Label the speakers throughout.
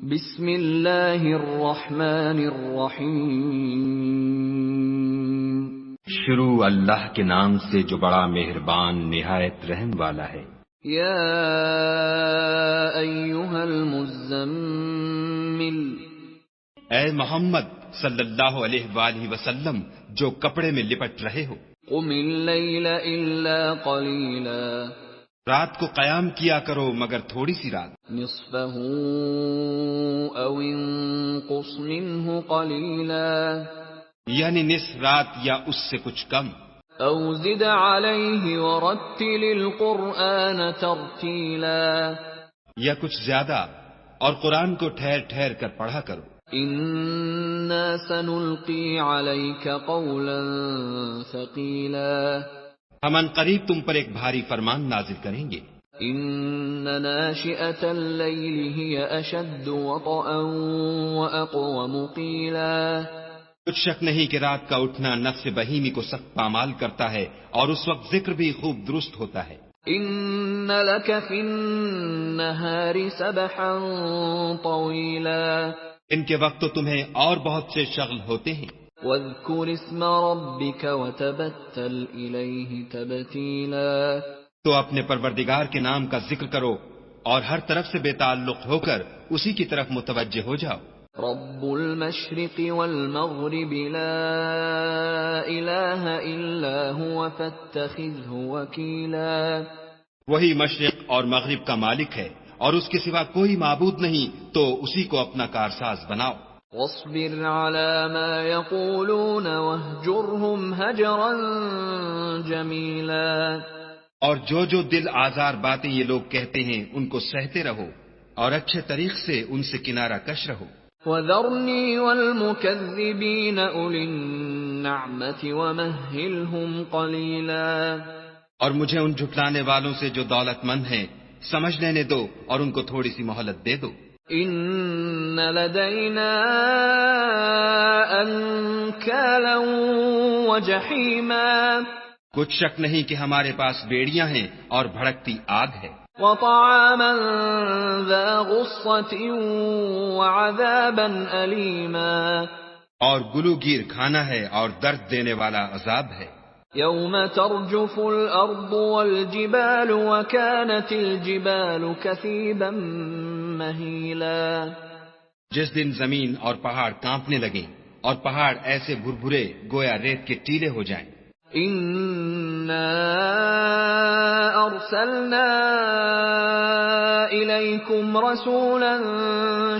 Speaker 1: بسم اللہ الرحمن الرحیم۔
Speaker 2: شروع اللہ کے نام سے جو بڑا مہربان نہایت رحم والا ہے۔
Speaker 1: یا ایھا المزمل،
Speaker 2: اے محمد صلی اللہ علیہ وآلہ وسلم جو کپڑے میں لپٹ رہے ہو،
Speaker 1: قم اللیل الا قلیلا،
Speaker 2: رات کو قیام کیا کرو مگر تھوڑی سی رات،
Speaker 1: نصفہ او انقص منہ قلیلا،
Speaker 2: یعنی نصف رات یا اس سے کچھ کم،
Speaker 1: او زد علیہ ورتل القرآن ترتیلا،
Speaker 2: یا کچھ زیادہ اور قرآن کو ٹھہر ٹھہر کر پڑھا کرو۔
Speaker 1: انا سنلقی علیک قولا ثقیلا،
Speaker 2: ہم ان قریب تم پر ایک بھاری فرمان نازل کریں گے۔
Speaker 1: ان ناشئة اللیل ہی اشد وطئا واقوم قیلا،
Speaker 2: کچھ شک نہیں کہ رات کا اٹھنا نفس بہیمی کو سخت پامال کرتا ہے اور اس وقت ذکر بھی خوب درست ہوتا ہے۔
Speaker 1: ان لک فی النہار سبحا طویلا،
Speaker 2: ان کے وقت تو تمہیں اور بہت سے شغل ہوتے ہیں۔
Speaker 1: واذکر اسم ربک وتبتل الیہ تبتیلا،
Speaker 2: تو اپنے پروردگار کے نام کا ذکر کرو اور ہر طرف سے بے تعلق ہو کر اسی کی طرف متوجہ ہو جاؤ۔
Speaker 1: رب المشرق والمغرب لا الہ الا هو فاتخذه وکیلا،
Speaker 2: وہی مشرق اور مغرب کا مالک ہے اور اس کے سوا کوئی معبود نہیں، تو اسی کو اپنا کارساز بناؤ۔
Speaker 1: واصبر على ما يقولون واهجرهم هجرا جمیلا،
Speaker 2: اور جو دل آزار باتیں یہ لوگ کہتے ہیں ان کو سہتے رہو اور اچھے طریق سے ان سے کنارہ کش رہو۔
Speaker 1: وذرنی والمکذبین اولی النعمت ومہلہم قلیلا،
Speaker 2: اور مجھے ان جھٹلانے والوں سے جو دولت مند ہیں سمجھ لینے دو اور ان کو تھوڑی سی مہلت دے دو۔
Speaker 1: ان لدینا انکالا وجحیما،
Speaker 2: کچھ شک نہیں کہ ہمارے پاس بیڑیاں ہیں اور بھڑکتی آگ ہے،
Speaker 1: وطعاما ذا غصة وعذابا أليما،
Speaker 2: اور گلو گیر کھانا ہے اور درد دینے والا عذاب ہے۔
Speaker 1: يوم ترجف الأرض والجبال وكانت الجبال كثيبا مهيلا،
Speaker 2: جس دن زمین اور پہاڑ کانپنے لگیں اور پہاڑ ایسے بھربھرے گویا ریت کے ٹیلے ہو جائیں۔
Speaker 1: إنا أرسلنا إليكم رسولا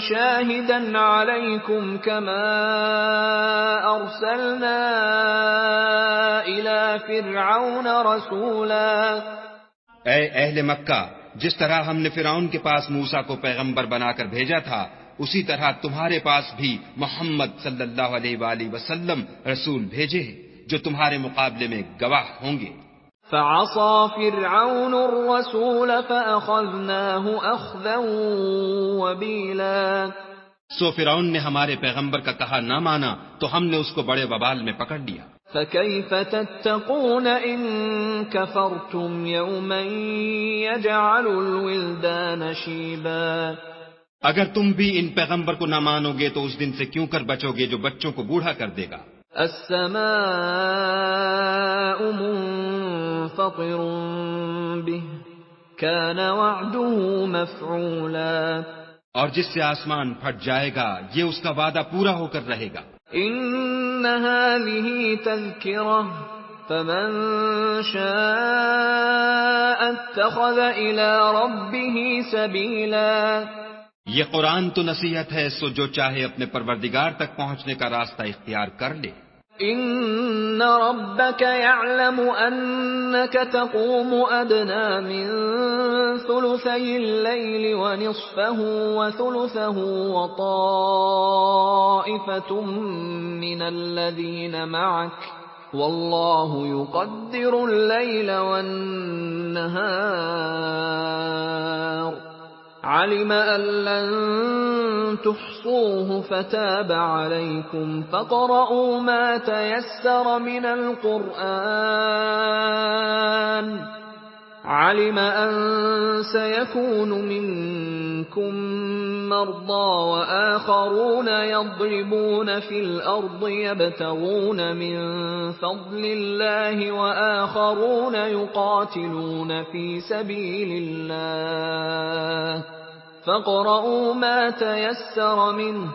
Speaker 1: شاهدا عليكم كما أرسلنا إلى فرعون رسولا،
Speaker 2: اے اہل مکہ، جس طرح ہم نے فرعون کے پاس موسیٰ کو پیغمبر بنا کر بھیجا تھا، اسی طرح تمہارے پاس بھی محمد صلی اللہ علیہ وآلہ وسلم رسول بھیجے ہیں جو تمہارے مقابلے میں گواہ ہوں گے۔
Speaker 1: فعصى فرعون الرسول فأخذناه أخذا وبيلا،
Speaker 2: سو فرعون نے ہمارے پیغمبر کا کہا نہ مانا تو ہم نے اس کو بڑے وبال میں پکڑ لیا۔
Speaker 1: فكيف تتقون إن كفرتم يوما يجعل الولدان شيبا،
Speaker 2: اگر تم بھی ان پیغمبر کو نہ مانو گے تو اس دن سے کیوں کر بچو گے جو بچوں کو بوڑھا کر دے گا۔
Speaker 1: السماء منفطر به كان وعده مفعولا،
Speaker 2: اور جس سے آسمان پھٹ جائے گا یہ اس کا وعدہ پورا ہو کر رہے گا۔
Speaker 1: ان هذه تذكرة فمن شاء اتخذ الى ربه سبيلا،
Speaker 2: یہ قرآن تو نصیحت ہے، سو جو چاہے اپنے پروردگار تک پہنچنے کا راستہ اختیار کر لے۔
Speaker 1: ان ربك يعلم انك تقوم ادنى من ثلثي الليل ونصفه وثلثه وطائفة من الذين معك والله يقدر الليل والنهار، علم أن لن تحصوه فتاب عليكم فاقرؤوا ما تيسر من القرآن، علم أن سيكون منكم مرضى وآخرون يضربون في الأرض يبتغون من فضل الله وآخرون يقاتلون في سبيل الله فاقرؤوا ما تيسر منه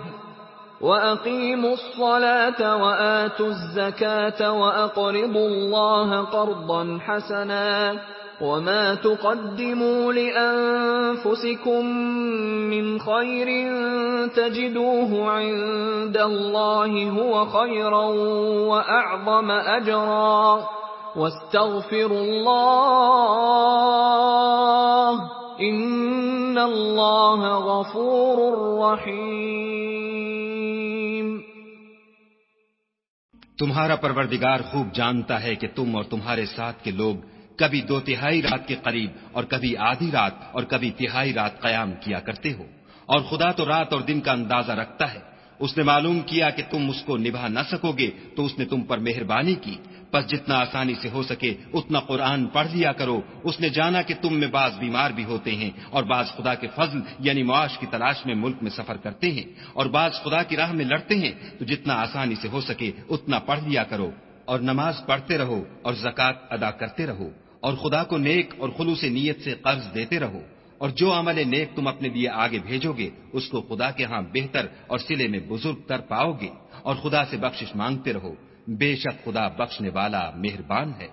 Speaker 1: وَأَقِيمُوا الصَّلَاةَ وَآتُوا الزَّكَاةَ وَأَقْرِضُوا اللَّهَ قَرْضًا حَسَنًا وَمَا تُقَدِّمُوا لِأَنفُسِكُم مِّنْ خَيْرٍ تَجِدُوهُ عِندَ اللَّهِ هُوَ خَيْرًا وَأَعْظَمَ أَجْرًا وَاسْتَغْفِرُوا اللَّهَ إِنَّ اللَّهَ غَفُورٌ رَّحِيمٌ۔
Speaker 2: تمہارا پروردگار خوب جانتا ہے کہ تم اور تمہارے ساتھ کے لوگ کبھی 2/3 رات کے قریب اور کبھی آدھی رات اور کبھی 1/3 رات قیام کیا کرتے ہو، اور خدا تو رات اور دن کا اندازہ رکھتا ہے۔ اس نے معلوم کیا کہ تم اس کو نبھا نہ سکو گے تو اس نے تم پر مہربانی کی، پس جتنا آسانی سے ہو سکے اتنا قرآن پڑھ لیا کرو۔ اس نے جانا کہ تم میں بعض بیمار بھی ہوتے ہیں اور بعض خدا کے فضل یعنی معاش کی تلاش میں ملک میں سفر کرتے ہیں اور بعض خدا کی راہ میں لڑتے ہیں، تو جتنا آسانی سے ہو سکے اتنا پڑھ لیا کرو اور نماز پڑھتے رہو اور زکوٰۃ ادا کرتے رہو اور خدا کو نیک اور خلوص نیت سے قرض دیتے رہو، اور جو عمل نیک تم اپنے لیے آگے بھیجو گے اس کو خدا کے ہاں بہتر اور صلے میں بزرگ تر پاؤ گے، اور خدا سے بخشش مانگتے رہو، بے شک خدا بخشنے والا مہربان ہے۔